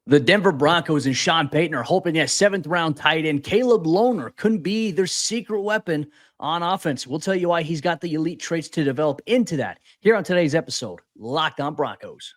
The Denver Broncos and Sean Payton are hoping that seventh-round tight end Caleb Lohner couldn't be their secret weapon on offense. We'll tell you why he's got the elite traits to develop into that here on today's episode, Locked On Broncos.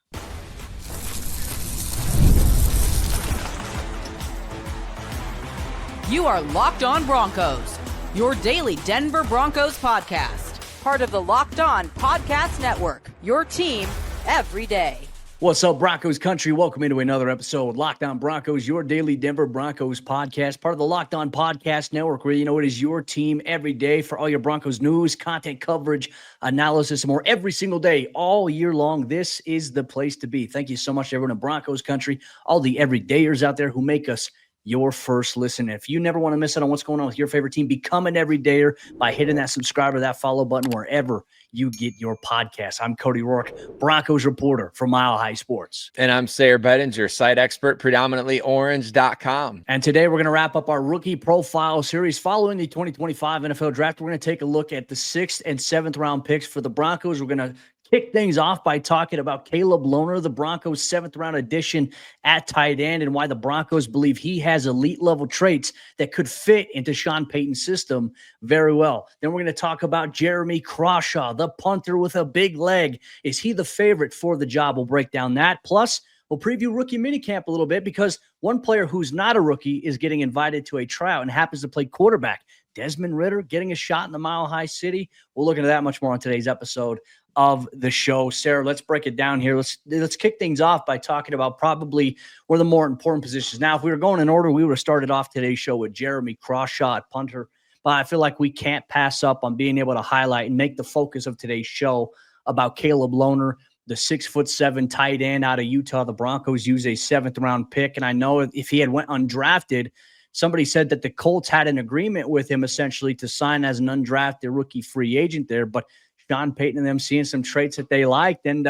You are Locked On Broncos, your daily Denver Broncos podcast. Part of the Locked On Podcast Network, your team every day. What's up, Broncos Country? Welcome into another episode of Locked On Broncos, your daily Denver Broncos podcast, part of the Locked On Podcast Network, where you know it is your team every day for all your Broncos news, content coverage, analysis, and more every single day, all year long. This is the place to be. Thank you so much to everyone in Broncos Country, all the everydayers out there who make us your first listen. If you never want to miss out on what's going on with your favorite team, become an everydayer by hitting that subscribe or that follow button wherever you get your podcast. I'm Cody Roark, Broncos reporter for Mile High Sports. And I'm Sayre Bedinger, site expert, predominantly orange.com. And today we're going to wrap up our rookie profile series following the 2025 NFL draft. We're going to take a look at the 6th and 7th round picks for the Broncos. We're going to kick things off by talking about Caleb Lohner, the Broncos' 7th-round addition at tight end, and why the Broncos believe he has elite-level traits that could fit into Sean Payton's system very well. Then we're going to talk about Jeremy Crawshaw, the punter with a big leg. Is he the favorite for the job? We'll break down that. Plus, we'll preview rookie minicamp a little bit because one player who's not a rookie is getting invited to a tryout and happens to play quarterback. Desmond Ridder getting a shot in the Mile High City. We'll look into that much more on today's episode of the show. Sayre, let's break it down here. Let's kick things off by talking about probably one of the more important positions. Now, if we were going in order, we would have started off today's show with Jeremy Crawshaw at punter, but I feel like we can't pass up on being able to highlight and make the focus of today's show about Caleb Lohner, the 6'7" tight end out of Utah. The Broncos use a 7th-round pick, and I know if he had went undrafted, somebody said that the Colts had an agreement with him essentially to sign as an undrafted rookie free agent there, but Sean Payton and them seeing some traits that they liked and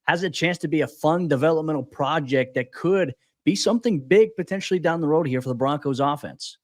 has a chance to be a fun developmental project that could be something big potentially down the road here for the Broncos offense.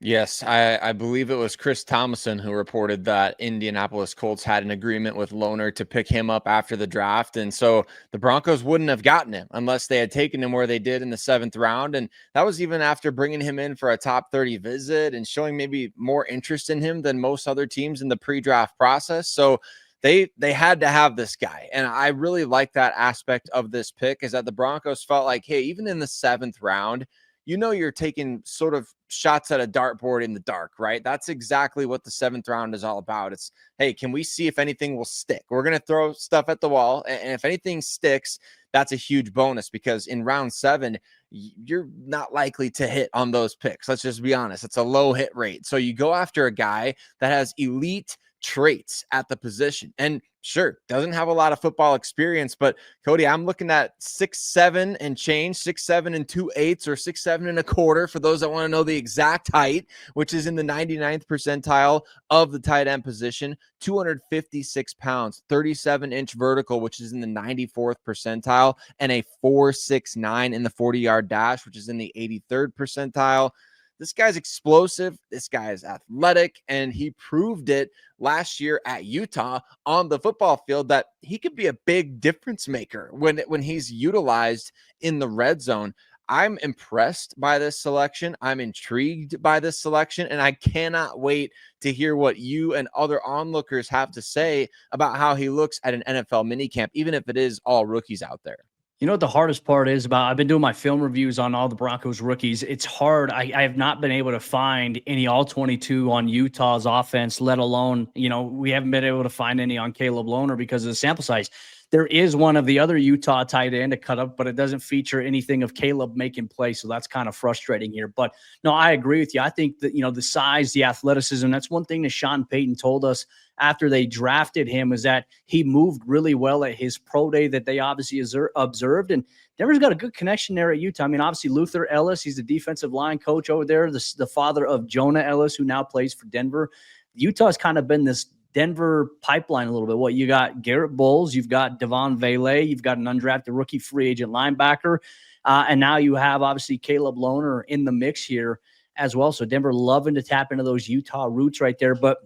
Yes, I believe it was Chris Thomason who reported that Indianapolis Colts had an agreement with Lohner to pick him up after the draft. And so the Broncos wouldn't have gotten him unless they had taken him where they did in the 7th round. And that was even after bringing him in for a top 30 visit and showing maybe more interest in him than most other teams in the pre-draft process. So they had to have this guy. And I really like that aspect of this pick is that the Broncos felt like, hey, even in the 7th round, you know, you're taking sort of shots at a dartboard in the dark, right? That's exactly what the 7th round is all about. It's, hey, can we see if anything will stick? We're going to throw stuff at the wall. And if anything sticks, that's a huge bonus because in round 7, you're not likely to hit on those picks. Let's just be honest. It's a low hit rate. So you go after a guy that has elite traits at the position. And sure, doesn't have a lot of football experience, but Cody, I'm looking at 6'7" and change, 6'7" and 2/8 or 6'7" and 1/4 for those that want to know the exact height, which is in the 99th percentile of the tight end position, 256 pounds, 37-inch vertical, which is in the 94th percentile, and a 4.69 in the 40-yard dash, which is in the 83rd percentile. This guy's explosive. This guy is athletic, and he proved it last year at Utah on the football field that he could be a big difference maker when he's utilized in the red zone. I'm impressed by this selection. I'm intrigued by this selection, and I cannot wait to hear what you and other onlookers have to say about how he looks at an NFL minicamp, even if it is all rookies out there. You know what the hardest part is about? I've been doing my film reviews on all the Broncos rookies. It's hard. I have not been able to find any all-22 on Utah's offense, let alone, we haven't been able to find any on Caleb Lohner because of the sample size. There is one of the other Utah tight end to cut up, but it doesn't feature anything of Caleb making plays, so that's kind of frustrating here. But no, I agree with you. I think that, the size, the athleticism, that's one thing that Sean Payton told us after they drafted him is that he moved really well at his pro day that they obviously observed. And Denver's got a good connection there at Utah. I mean, obviously Luther Ellis, he's the defensive line coach over there, the father of Jonah Ellis, who now plays for Denver. Utah's kind of been this Denver pipeline a little bit. What you got? Garrett Bowles, you've got Devon Vele, you've got an undrafted rookie free agent linebacker, and now you have obviously Caleb Lohner in the mix here as well. So Denver loving to tap into those Utah roots right there. But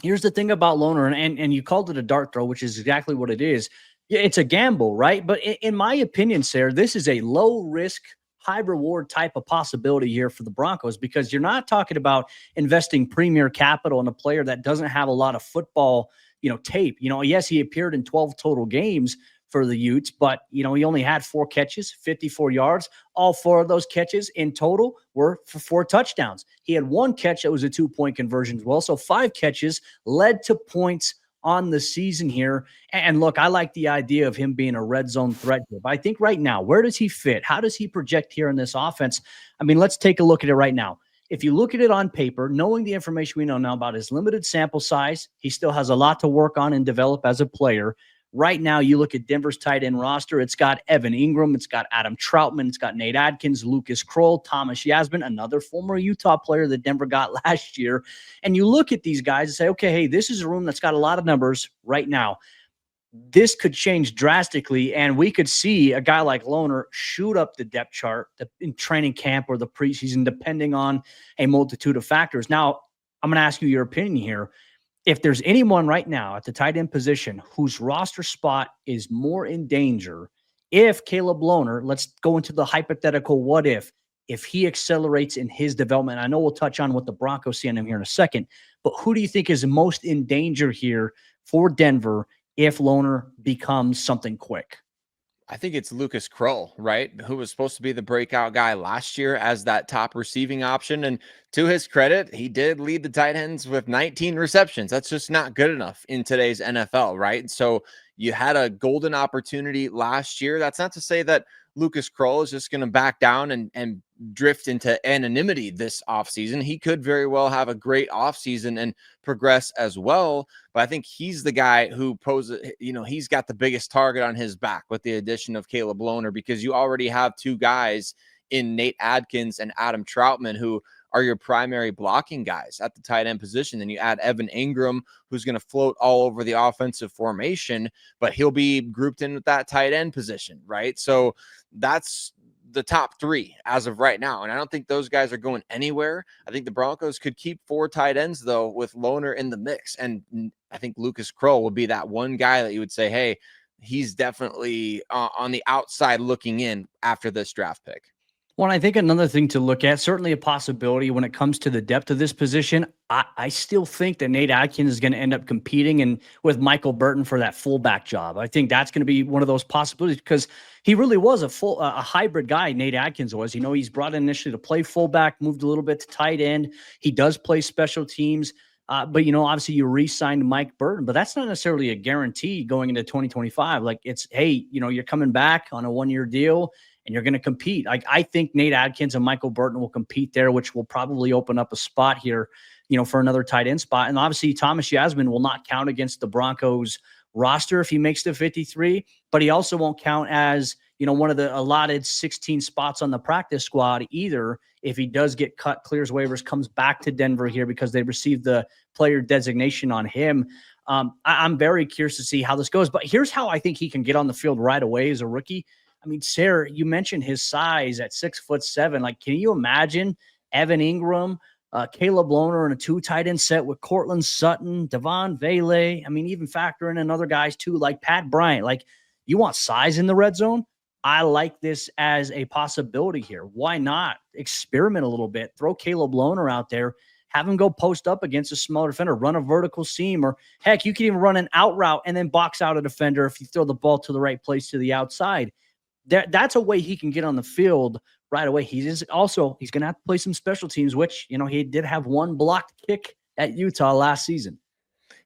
here's the thing about Lohner, and you called it a dart throw, which is exactly what it is. Yeah, it's a gamble, right? But in my opinion, Sayre, this is a low risk, high reward type of possibility here for the Broncos, because you're not talking about investing premier capital in a player that doesn't have a lot of football, tape. Yes, he appeared in 12 total games for the Utes, but he only had 4 catches, 54 yards. All 4 of those catches in total were for 4 touchdowns. He had 1 catch that was a 2-point conversion as well. So 5 catches led to points on the season here. And look, I like the idea of him being a red zone threat here. But I think right now, where does he fit? How does he project here in this offense? I mean, let's take a look at it right now. If you look at it on paper, knowing the information we know now about his limited sample size, he still has a lot to work on and develop as a player. Right now, you look at Denver's tight end roster. It's got Evan Engram. It's got Adam Trautman. It's got Nate Adkins, Lucas Kroll, Thomas Yasmin, another former Utah player that Denver got last year. And you look at these guys and say, okay, hey, this is a room that's got a lot of numbers right now. This could change drastically, and we could see a guy like Lohner shoot up the depth chart in training camp or the preseason, depending on a multitude of factors. Now, I'm going to ask you your opinion here. If there's anyone right now at the tight end position whose roster spot is more in danger, if Caleb Lohner, let's go into the hypothetical what if he accelerates in his development. I know we'll touch on what the Broncos see in him here in a second, but who do you think is most in danger here for Denver if Lohner becomes something quick? I think it's Lucas Kroll, right? Who was supposed to be the breakout guy last year as that top receiving option. And to his credit, he did lead the tight ends with 19 receptions. That's just not good enough in today's NFL, right? So you had a golden opportunity last year. That's not to say that Lucas Kroll is just going to back down and drift into anonymity this offseason. He could very well have a great offseason and progress as well. But I think he's the guy who poses, he's got the biggest target on his back with the addition of Caleb Lohner, because you already have 2 guys in Nate Adkins and Adam Trautman who are your primary blocking guys at the tight end position. Then you add Evan Engram, who's going to float all over the offensive formation, but he'll be grouped in with that tight end position, right? So that's the top 3 as of right now. And I don't think those guys are going anywhere. I think the Broncos could keep 4 tight ends, though, with Lohner in the mix. And I think Lucas Kroll would be that one guy that you would say, hey, he's definitely on the outside looking in after this draft pick. Well, I think another thing to look at, certainly a possibility when it comes to the depth of this position, I still think that Nate Adkins is going to end up competing with Michael Burton for that fullback job. I think that's going to be one of those possibilities, because he really was a hybrid guy, Nate Adkins was. He's brought in initially to play fullback, moved a little bit to tight end. He does play special teams. But, obviously you re-signed Mike Burton, but that's not necessarily a guarantee going into 2025. Like it's, hey, you're coming back on a 1-year deal and you're going to compete. I think Nate Adkins and Michael Burton will compete there, which will probably open up a spot here, for another tight end spot. And obviously Thomas Yasmin will not count against the Broncos roster if he makes the 53, but he also won't count as, one of the allotted 16 spots on the practice squad either. If he does get cut, clears waivers, comes back to Denver here because they received the player designation on him. I'm very curious to see how this goes, but here's how I think he can get on the field right away as a rookie. I mean, Sayre, you mentioned his size at 6'7". Like, can you imagine Evan Engram, Caleb Lohner in a 2 tight end set with Cortland Sutton, Devon Vele? I mean, even factor in other guys too, like Pat Bryant. Like, you want size in the red zone? I like this as a possibility here. Why not experiment a little bit? Throw Caleb Lohner out there, have him go post up against a smaller defender, run a vertical seam, or heck, you can even run an out route and then box out a defender if you throw the ball to the right place to the outside. That's a way he can get on the field right away. He's going to have to play some special teams, which, he did have 1 blocked kick at Utah last season.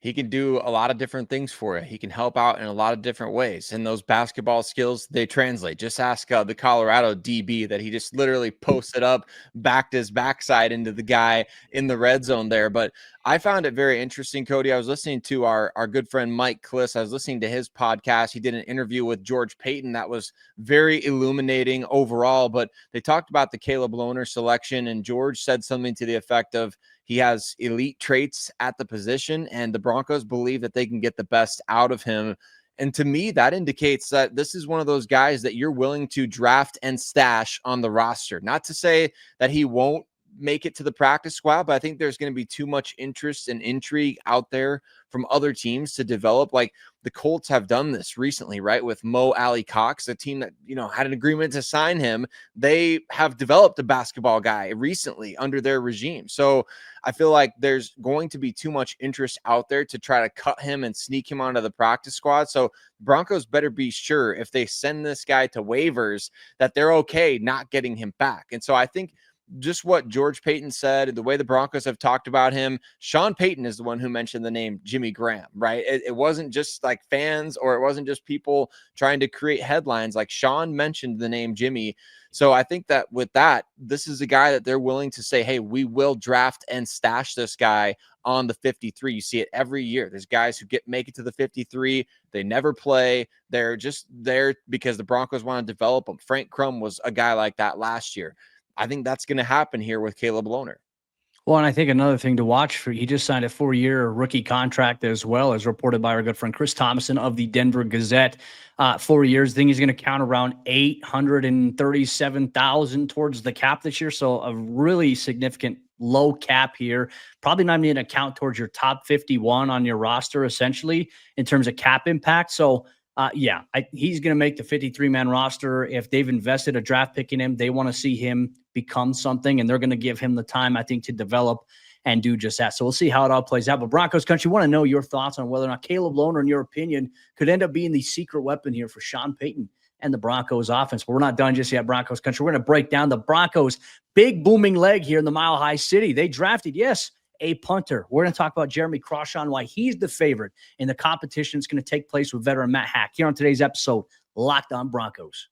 He can do a lot of different things for you. He can help out in a lot of different ways. And those basketball skills, they translate. Just ask the Colorado DB that he just literally posted up, backed his backside into the guy in the red zone there. But I found it very interesting, Cody. I was listening to our good friend Mike Kliss. I was listening to his podcast. He did an interview with George Payton that was very illuminating overall. But they talked about the Caleb Lohner selection, and George said something to the effect of, he has elite traits at the position, and the Broncos believe that they can get the best out of him. And to me, that indicates that this is one of those guys that you're willing to draft and stash on the roster. Not to say that he won't make it to the practice squad, but I think there's going to be too much interest and intrigue out there from other teams to develop. Like the Colts have done this recently, right? With Mo Alley Cox, a team that, had an agreement to sign him. They have developed a basketball guy recently under their regime. So I feel like there's going to be too much interest out there to try to cut him and sneak him onto the practice squad. So Broncos better be sure if they send this guy to waivers that they're okay not getting him back. And so I think just what George Payton said, the way the Broncos have talked about him, Sean Payton is the one who mentioned the name Jimmy Graham, right? It wasn't just like fans, or it wasn't just people trying to create headlines. Like Sean mentioned the name Jimmy. So I think that with that, this is a guy that they're willing to say, hey, we will draft and stash this guy on the 53. You see it every year. There's guys who make it to the 53. They never play. They're just there because the Broncos want to develop them. Frank Crum was a guy like that last year. I think that's going to happen here with Caleb Lohner. Well, and I think another thing to watch for, he just signed a 4-year rookie contract as well, as reported by our good friend Chris Thomason of the Denver Gazette. 4 years. I think he's going to count around $837,000 towards the cap this year. So a really significant low cap here. Probably not even an account towards your top 51 on your roster, essentially, in terms of cap impact. So he's going to make the 53-man roster. If they've invested a draft pick in him, they want to see him become something, and they're going to give him the time, I think, to develop and do just that. So we'll see how it all plays out. But Broncos Country, want to know your thoughts on whether or not Caleb Lohner, in your opinion, could end up being the secret weapon here for Sean Payton and the Broncos offense. But we're not done just yet, Broncos Country. We're going to break down the Broncos' big booming leg here in the Mile High City. They drafted, a punter. We're going to talk about Jeremy Crawshaw and why he's the favorite in the competition that's going to take place with veteran Matt Haack here on today's episode, Locked On Broncos.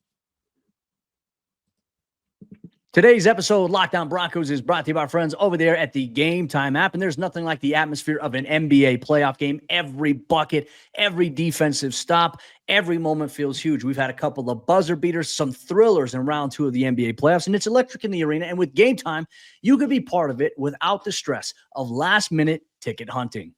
Today's episode, Locked On Broncos, is brought to you by our friends over there at the Game Time app. And there's nothing like the atmosphere of an NBA playoff game. Every bucket, every defensive stop, every moment feels huge. We've had a couple of buzzer beaters, some thrillers in round 2 of the NBA playoffs, and it's electric in the arena. And with Game Time, you can be part of it without the stress of last-minute ticket hunting.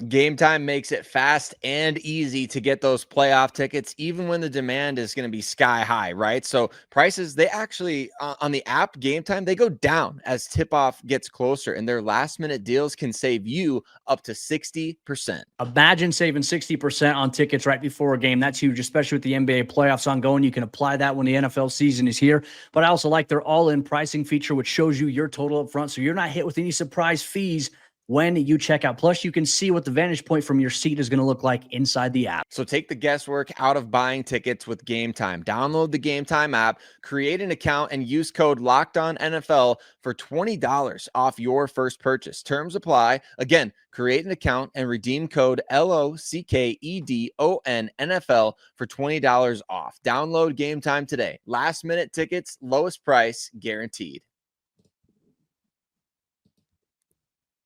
Game Time makes it fast and easy to get those playoff tickets, even when the demand is going to be sky high, right? So prices, they actually, on the app Game Time, they go down as tip-off gets closer, and their last-minute deals can save you up to 60%. Imagine saving 60% on tickets right before a game. That's huge, especially with the NBA playoffs ongoing. You can apply that when the NFL season is here. But I also like their all-in pricing feature, which shows you your total up front, so you're not hit with any surprise fees when you check out. Plus, you can see what the vantage point from your seat is going to look like inside the app. So take the guesswork out of buying tickets with Game Time. Download the Game Time app, create an account, and use code LOCKEDONNFL for $20 off your first purchase. Terms apply. Again, create an account and redeem code LOCKEDONNFL for $20 off. Download Game Time today. Last minute tickets, lowest price guaranteed.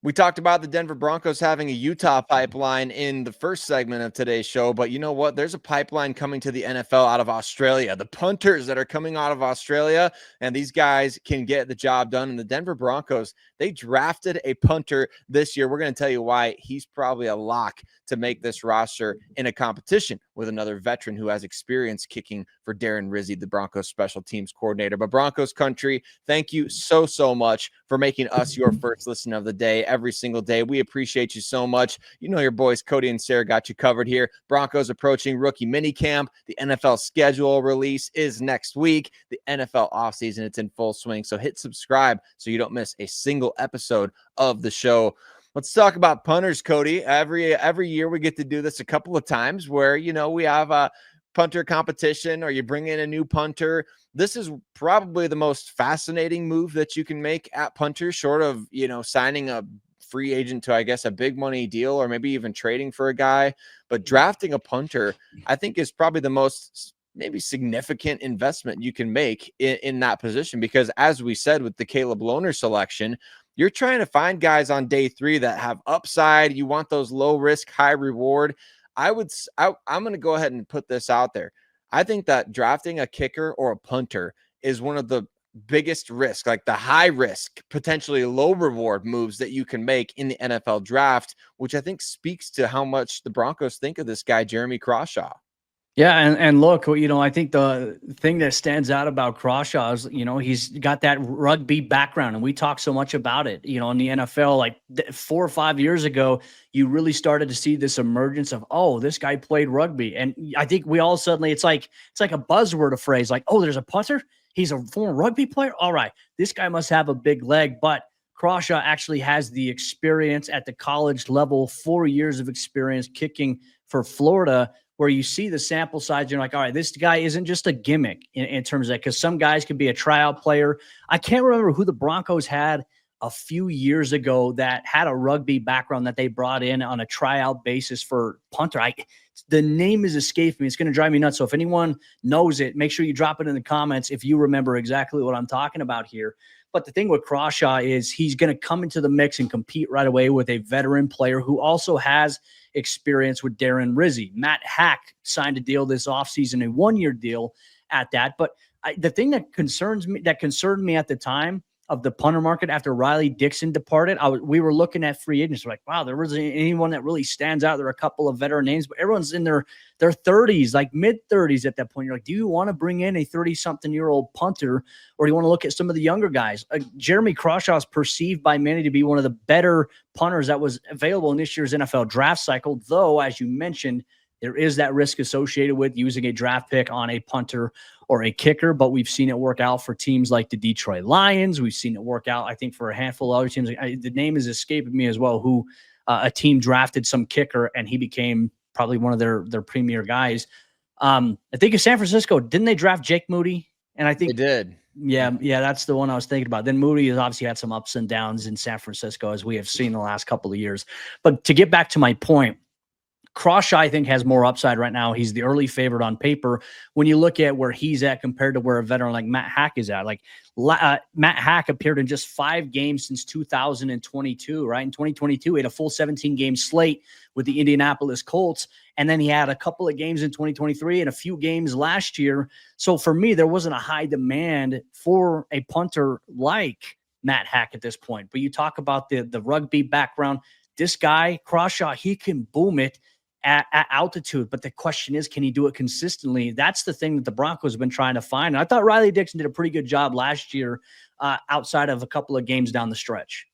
We talked about the Denver Broncos having a Utah pipeline in the first segment of today's show, but you know what? There's a pipeline coming to the NFL out of Australia. The punters that are coming out of Australia, and these guys can get the job done. And the Denver Broncos, they drafted a punter this year. We're going to tell you why he's probably a lock to make this roster in a competition with another veteran who has experience kicking for Darren Rizzi, the Broncos special teams coordinator. But Broncos Country, thank you so much for making us your first listen of the day every single day. We appreciate you so much. You know your boys Cody and Sayre got you covered here. Broncos approaching rookie minicamp. The NFL schedule release is next week. The NFL offseason, it's in full swing. So hit subscribe so you don't miss a single episode of the show. Let's talk about punters, Cody. Every year we get to do this a couple of times where, we have a punter competition or you bring in a new punter. This is probably the most fascinating move that you can make at punter, short of, signing a free agent to, I guess, a big money deal or maybe even trading for a guy. But drafting a punter, I think, is probably the most maybe significant investment you can make in that position, because as we said with the Caleb Lohner selection, you're trying to find guys on day 3 that have upside. You want those low risk, high reward. I'm going to go ahead and put this out there. I think that drafting a kicker or a punter is one of the biggest risk, like the high risk, potentially low reward moves that you can make in the NFL draft, which I think speaks to how much the Broncos think of this guy, Jeremy Crawshaw. Yeah, and look, I think the thing that stands out about Crawshaw is, he's got that rugby background, and we talk so much about it. In the NFL, like 4 or 5 years ago, you really started to see this emergence of, oh, this guy played rugby, and I think we all suddenly it's like a buzzword, a phrase like, oh, there's a punter, he's a former rugby player. All right, this guy must have a big leg, but Crawshaw actually has the experience at the college level, 4 years of experience kicking for Florida, where you see the sample size, you're like, all right, this guy isn't just a gimmick in terms of that, because some guys can be a tryout player. I can't remember who the Broncos had a few years ago that had a rugby background that they brought in on a tryout basis for punter. The name is escaping me. It's going to drive me nuts. So if anyone knows it, make sure you drop it in the comments if you remember exactly what I'm talking about here. But the thing with Crawshaw is he's going to come into the mix and compete right away with a veteran player who also has experience with Darren Rizzi. Matt Haack signed a deal this offseason, a 1-year deal at that. But the thing that concerned me at the time of the punter market after Riley Dixon departed, we were looking at free agents. We're like, wow, there wasn't anyone that really stands out. There are a couple of veteran names, but everyone's in their 30s, like mid-30s at that point. You're like, do you want to bring in a 30-something-year-old punter, or do you want to look at some of the younger guys? Jeremy Crawshaw is perceived by many to be one of the better punters that was available in this year's NFL draft cycle, though, as you mentioned, there is that risk associated with using a draft pick on a punter or a kicker, but we've seen it work out for teams like the Detroit Lions. We've seen it work out, I think, for a handful of other teams. The name is escaping me as well, who a team drafted some kicker, and he became probably one of their premier guys. I think in San Francisco, didn't they draft Jake Moody? And I think they did. Yeah, that's the one I was thinking about. Then Moody has obviously had some ups and downs in San Francisco, as we have seen the last couple of years. But to get back to my point, Crawshaw, I think, has more upside right now. He's the early favorite on paper. When you look at where he's at compared to where a veteran like Matt Haack is at, like Matt Haack appeared in just 5 games since 2022, right? In 2022, he had a full 17-game slate with the Indianapolis Colts. And then he had a couple of games in 2023 and a few games last year. So for me, there wasn't a high demand for a punter like Matt Haack at this point. But you talk about the rugby background. This guy, Crawshaw, he can boom it at altitude, but the question is, can he do it consistently? That's the thing that the Broncos have been trying to find. And I thought Riley Dixon did a pretty good job last year outside of a couple of games down the stretch.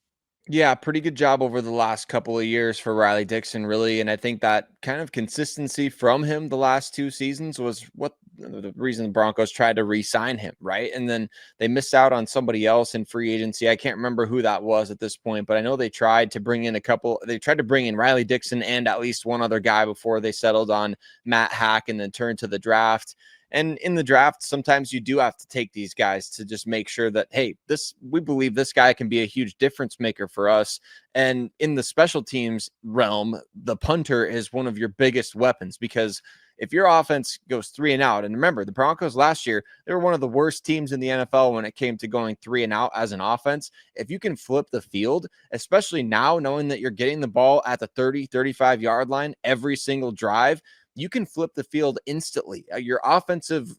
Yeah, pretty good job over the last couple of years for Riley Dixon, really. And I think that kind of consistency from him the last 2 seasons was what the reason the Broncos tried to re-sign him, right? And then they missed out on somebody else in free agency. I can't remember who that was at this point, but I know they tried to bring in Riley Dixon and at least one other guy before they settled on Matt Haack and then turned to the draft. And in the draft, sometimes you do have to take these guys to just make sure that, hey, we believe this guy can be a huge difference maker for us. And in the special teams realm, the punter is one of your biggest weapons, because if your offense goes 3 and out, and remember, the Broncos last year, they were one of the worst teams in the NFL when it came to going 3 and out as an offense. If you can flip the field, especially now knowing that you're getting the ball at the 30, 35-yard line every single drive, you can flip the field instantly. Your offensive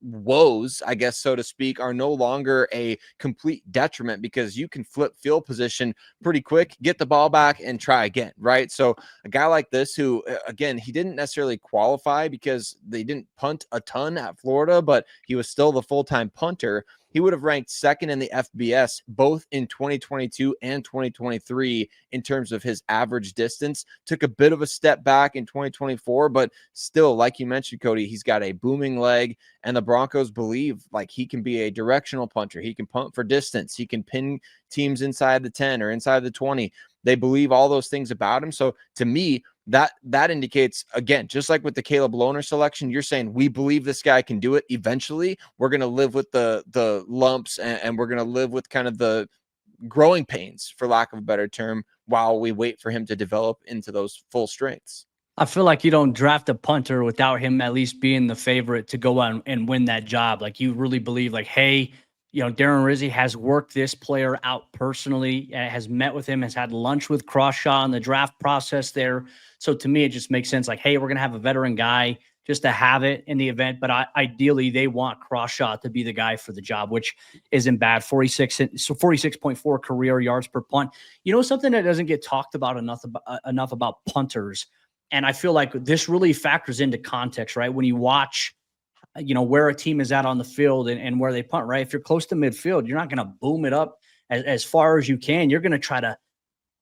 woes, I guess, so to speak, are no longer a complete detriment, because you can flip field position pretty quick, get the ball back, and try again, right? So a guy like this who, again, he didn't necessarily qualify because they didn't punt a ton at Florida, but he was still the full-time punter. He would have ranked 2nd in the FBS both in 2022 and 2023 in terms of his average distance. Took a bit of a step back in 2024, but still, like you mentioned, Cody, he's got a booming leg, and the Broncos believe like he can be a directional punter. He can punt for distance. He can pin teams inside the 10 or inside the 20. They believe all those things about him. So to me, that indicates, again, just like with the Caleb Lohner selection, you're saying we believe this guy can do it eventually. We're going to live with the lumps, and we're going to live with kind of the growing pains, for lack of a better term, while we wait for him to develop into those full strengths. I feel like you don't draft a punter without him at least being the favorite to go out and win that job. Like, you really believe, like, hey, Darren Rizzi has worked this player out personally, has met with him, has had lunch with Crawshaw in the draft process there. So to me, it just makes sense. Like, hey, we're going to have a veteran guy just to have it in the event. But ideally, they want Crawshaw to be the guy for the job, which isn't bad. 46.4 career yards per punt. Something that doesn't get talked about enough about punters And I feel like this really factors into context, right? When you watch, where a team is at on the field and where they punt, right? If you're close to midfield, you're not going to boom it up as far as you can. You're going to try to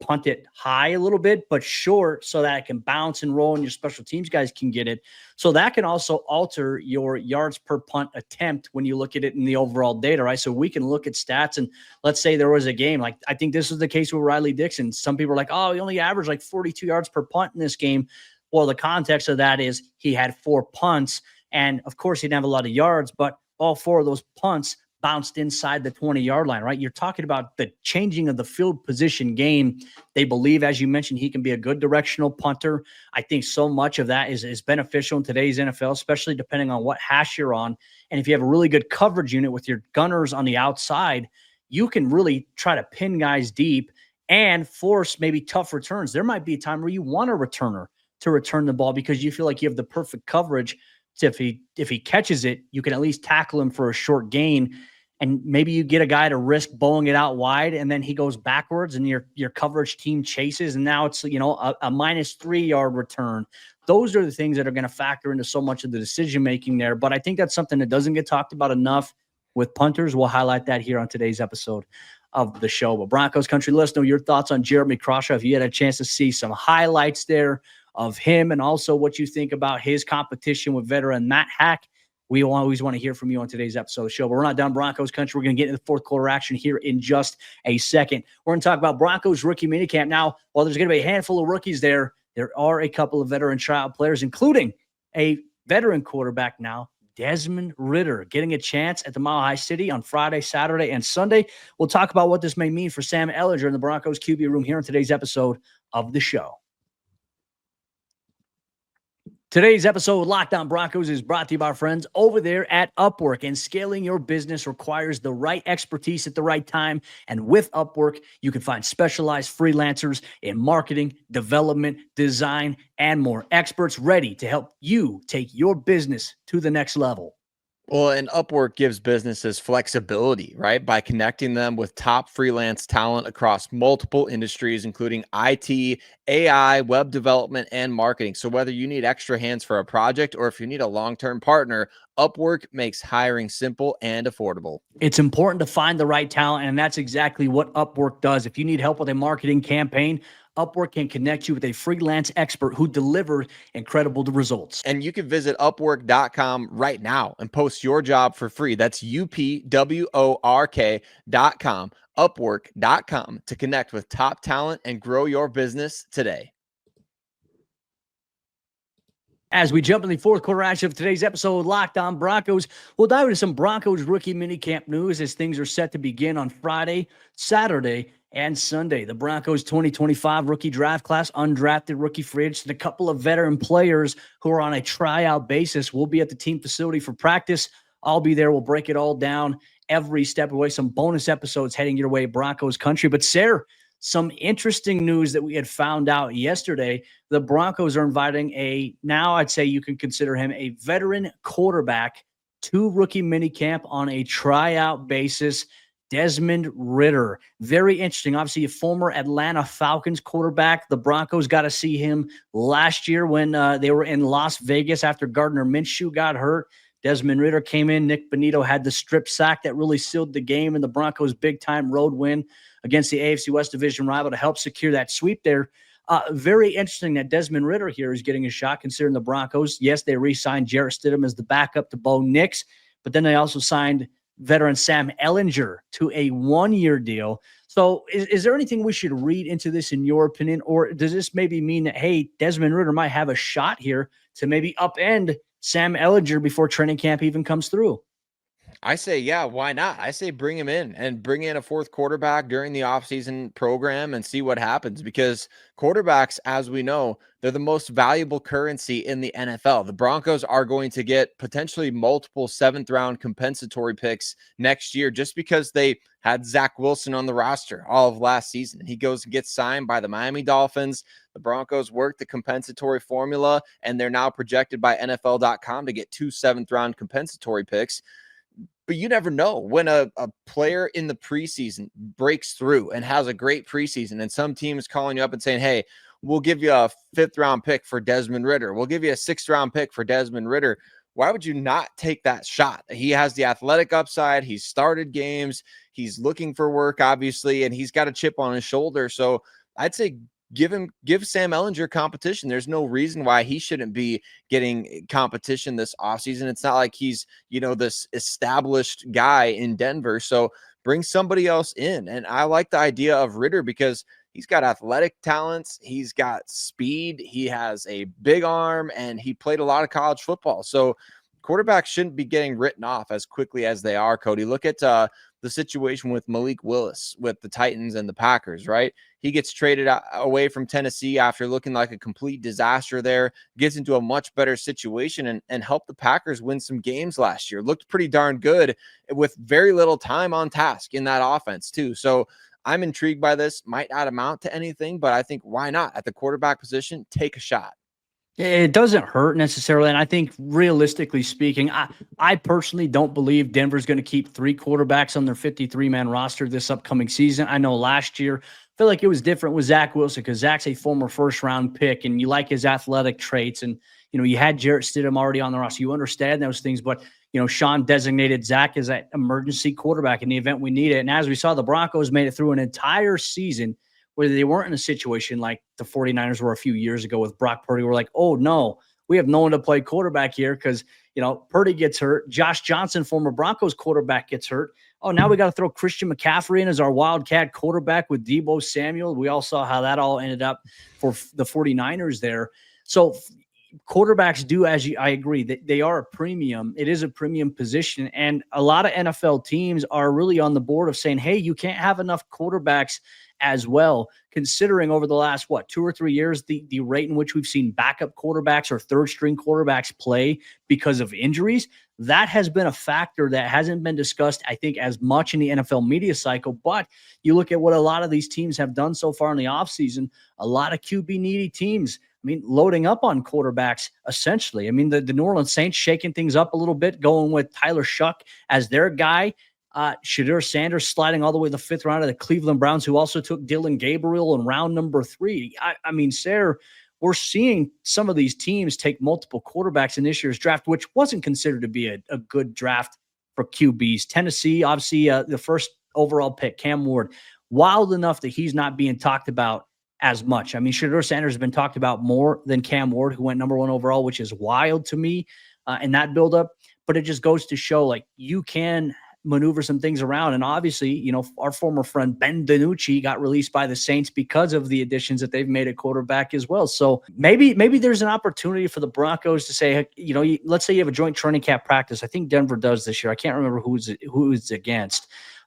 punt it high a little bit, but short so that it can bounce and roll and your special teams guys can get it. So that can also alter your yards per punt attempt when you look at it in the overall data, right? So we can look at stats and let's say there was a game, like I think this was the case with Riley Dixon. Some people are like, oh, he only averaged like 42 yards per punt in this game. Well, the context of that is he had 4 punts and of course he didn't have a lot of yards, but all 4 of those punts bounced inside the 20-yard line, right? You're talking about the changing of the field position game. They believe, as you mentioned, he can be a good directional punter. I think so much of that is beneficial in today's NFL, especially depending on what hash you're on. And if you have a really good coverage unit with your gunners on the outside, you can really try to pin guys deep and force maybe tough returns. There might be a time where you want a returner to return the ball because you feel like you have the perfect coverage. So if he catches it, you can at least tackle him for a short gain. And maybe you get a guy to risk bowling it out wide and then he goes backwards and your coverage team chases. And now it's, a -3 yard return. Those are the things that are going to factor into so much of the decision-making there. But I think that's something that doesn't get talked about enough with punters. We'll highlight that here on today's episode of the show. But Broncos Country, let us know your thoughts on Jeremy Crawshaw. If you had a chance to see some highlights there of him and also what you think about his competition with veteran Matt Haack. We always want to hear from you on today's episode of the show. But we're not done Broncos Country. We're going to get into the fourth quarter action here in just a second. We're going to talk about Broncos rookie minicamp. Now, while there's going to be a handful of rookies there are a couple of veteran tryout players, including a veteran quarterback now, Desmond Ridder, getting a chance at the Mile High City on Friday, Saturday, and Sunday. We'll talk about what this may mean for Sam Ehlinger in the Broncos QB room here in today's episode of the show. Today's episode of Locked On Broncos is brought to you by our friends over there at Upwork. And scaling your business requires the right expertise at the right time. And with Upwork, you can find specialized freelancers in marketing, development, design, and more. Experts ready to help you take your business to the next level. Well, and Upwork gives businesses flexibility, right? By connecting them with top freelance talent across multiple industries, including IT, AI, web development, and marketing. So whether you need extra hands for a project or if you need a long-term partner, Upwork makes hiring simple and affordable. It's important to find the right talent, and that's exactly what Upwork does. If you need help with a marketing campaign, Upwork can connect you with a freelance expert who delivers incredible results. And you can visit Upwork.com right now and post your job for free. That's UPWORK.com, Upwork.com to connect with top talent and grow your business today. As we jump in the fourth quarter action of today's episode of Locked On Broncos, we'll dive into some Broncos rookie minicamp news as things are set to begin on Friday, Saturday, and Sunday. The Broncos 2025 rookie draft class, undrafted rookie free agents, and a couple of veteran players who are on a tryout basis will be at the team facility for practice. I'll be there. We'll break it all down every step away. Some bonus episodes heading your way, Broncos Country. But Sayre, some interesting news that we had found out yesterday. The Broncos are inviting now I'd say you can consider him a veteran quarterback to rookie minicamp on a tryout basis. Desmond Ridder. Very interesting. Obviously, a former Atlanta Falcons quarterback. The Broncos got to see him last year when they were in Las Vegas after Gardner Minshew got hurt. Desmond Ridder came in. Nick Bonito had the strip sack that really sealed the game and the Broncos' big-time road win against the AFC West Division rival to help secure that sweep there. Very interesting that Desmond Ridder here is getting a shot considering the Broncos. Yes, they re-signed Jarrett Stidham as the backup to Bo Nix, but then they also signed veteran Sam Ehlinger to a 1-year deal. So is there anything we should read into this in your opinion, or does this maybe mean that, hey, Desmond Ridder might have a shot here to maybe upend Sam Ehlinger before training camp even comes through? I say, yeah, why not? I say bring him in and bring in a fourth quarterback during the offseason program and see what happens, because quarterbacks, as we know, they're the most valuable currency in the NFL. The Broncos are going to get potentially multiple 7th-round compensatory picks next year just because they had Zach Wilson on the roster all of last season. He goes and gets signed by the Miami Dolphins. The Broncos work the compensatory formula, and they're now projected by NFL.com to get 2 7th-round compensatory picks. But you never know when a player in the preseason breaks through and has a great preseason and some team is calling you up and saying, hey, we'll give you a 5th round pick for Desmond Ridder. We'll give you a 6th round pick for Desmond Ridder. Why would you not take that shot? He has the athletic upside. He's started games. He's looking for work, obviously, and he's got a chip on his shoulder. So I'd say give Sam Ehlinger competition. There's no reason why he shouldn't be getting competition this offseason. It's not like he's, this established guy in Denver. So bring somebody else in. And I like the idea of Ridder because he's got athletic talents. He's got speed. He has a big arm, and he played a lot of college football. So quarterbacks shouldn't be getting written off as quickly as they are, Cody. Look at the situation with Malik Willis with the Titans and the Packers, right? He gets traded away from Tennessee after looking like a complete disaster there, gets into a much better situation and helped the Packers win some games last year. Looked pretty darn good with very little time on task in that offense too. So I'm intrigued by this. Might not amount to anything, but I think why not? At the quarterback position, take a shot. It doesn't hurt necessarily. And I think realistically speaking, I personally don't believe Denver's going to keep 3 quarterbacks on their 53-man roster this upcoming season. I know last year, I feel like it was different with Zach Wilson because Zach's a former first-round pick and you like his athletic traits. And, you had Jarrett Stidham already on the roster. You understand those things, but, Sean designated Zach as an emergency quarterback in the event we need it. And as we saw, the Broncos made it through an entire season where they weren't in a situation like the 49ers were a few years ago with Brock Purdy. We're like, oh, no, we have no one to play quarterback here because, Purdy gets hurt. Josh Johnson, former Broncos quarterback, gets hurt. Oh, now we got to throw Christian McCaffrey in as our Wildcat quarterback with Deebo Samuel. We all saw how that all ended up for the 49ers there. So quarterbacks do, I agree, that they are a premium. It is a premium position. And a lot of NFL teams are really on the board of saying, hey, you can't have enough quarterbacks as well, considering over the last, 2 or 3 years, the rate in which we've seen backup quarterbacks or third string quarterbacks play because of injuries. That has been a factor that hasn't been discussed, I think, as much in the NFL media cycle. But you look at what a lot of these teams have done so far in the offseason, a lot of QB needy teams, loading up on quarterbacks, essentially. The New Orleans Saints shaking things up a little bit, going with Tyler Shuck as their guy. Shedeur Sanders sliding all the way to the 5th round of the Cleveland Browns, who also took Dylan Gabriel in round number 3. Sayre, we're seeing some of these teams take multiple quarterbacks in this year's draft, which wasn't considered to be a good draft for QBs. Tennessee, obviously, the first overall pick, Cam Ward, wild enough that he's not being talked about as much. Shedeur Sanders has been talked about more than Cam Ward, who went number 1 overall, which is wild to me in that buildup. But it just goes to show, you can maneuver some things around. And obviously, our former friend Ben DiNucci got released by the Saints because of the additions that they've made at quarterback as well. So maybe there's an opportunity for the Broncos to say, let's say you have a joint training camp practice. I think Denver does this year. I can't remember who's against,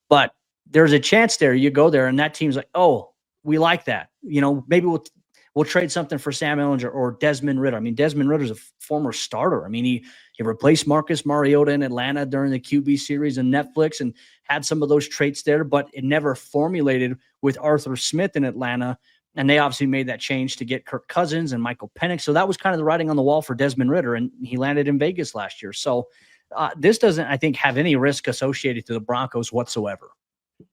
but there's a chance there. You go there and that team's like, oh, we like that. Maybe we'll trade something for Sam Ehlinger or Desmond Ridder. Desmond Ridder's a former starter. He replaced Marcus Mariota in Atlanta during the QB series on Netflix and had some of those traits there, but it never formulated with Arthur Smith in Atlanta. And they obviously made that change to get Kirk Cousins and Michael Penix. So that was kind of the writing on the wall for Desmond Ridder, and he landed in Vegas last year. So this doesn't, I think, have any risk associated to the Broncos whatsoever.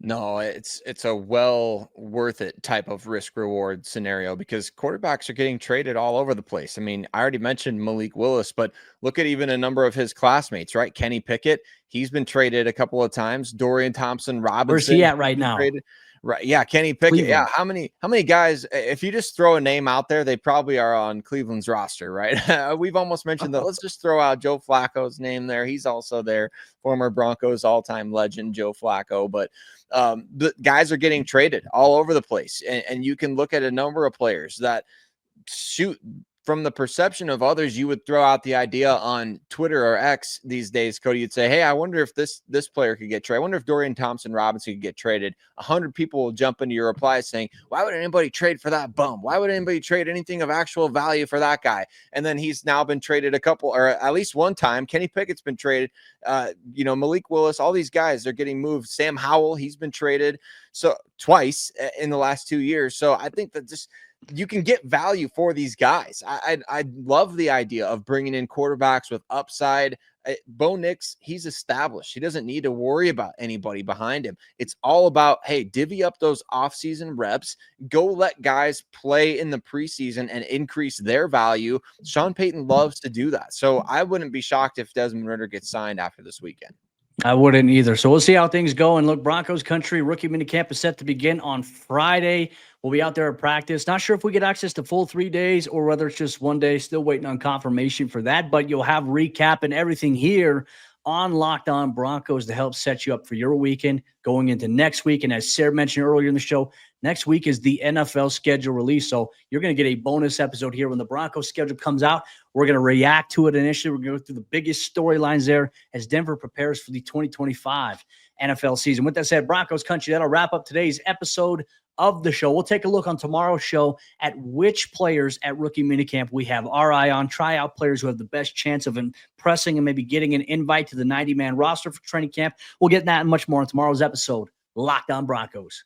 No, it's a well worth it type of risk reward scenario because quarterbacks are getting traded all over the place. I already mentioned Malik Willis, but look at even a number of his classmates, right? Kenny Pickett, he's been traded a couple of times. Dorian Thompson-Robinson. Where's he at right now? Traded. Right. Yeah. Kenny Pickett. Cleveland. Yeah. How many guys, if you just throw a name out there, they probably are on Cleveland's roster, right? We've almost mentioned that. Let's just throw out Joe Flacco's name there. He's also there, former Broncos all-time legend, Joe Flacco. But the guys are getting traded all over the place. And you can look at a number of players that shoot from the perception of others. You would throw out the idea on Twitter or X these days, Cody. You'd say, hey, I wonder if this player could get traded. I wonder if Dorian Thompson-Robinson could get traded. 100 people will jump into your replies saying, why would anybody trade for that bum? Why would anybody trade anything of actual value for that guy? And then he's now been traded a couple, or at least one time. Kenny Pickett's been traded. Malik Willis, all these guys, they're getting moved. Sam Howell, he's been traded so twice in the last 2 years. So I think that just you can get value for these guys. I love the idea of bringing in quarterbacks with upside. Bo Nix, he's established. He doesn't need to worry about anybody behind him. It's all about, hey, divvy up those offseason reps, go let guys play in the preseason and increase their value. Sean Payton loves to do that. So I wouldn't be shocked if Desmond Ridder gets signed after this weekend. I wouldn't either. So we'll see how things go. And look, Broncos Country rookie minicamp is set to begin on Friday. We'll be out there at practice. Not sure if we get access to full 3 days or whether it's just 1 day. Still waiting on confirmation for that. But you'll have recap and everything here on Locked On Broncos to help set you up for your weekend going into next week. And as Sayre mentioned earlier in the show, next week is the NFL schedule release. So you're going to get a bonus episode here when the Broncos schedule comes out. We're going to react to it initially. We're going to go through the biggest storylines there as Denver prepares for the 2025 NFL season. With that said, Broncos Country, that'll wrap up today's episode of the show. We'll take a look on tomorrow's show at which players at rookie minicamp we have our eye on, tryout players who have the best chance of impressing and maybe getting an invite to the 90-man roster for training camp. We'll get that and much more on tomorrow's episode. Locked On Broncos.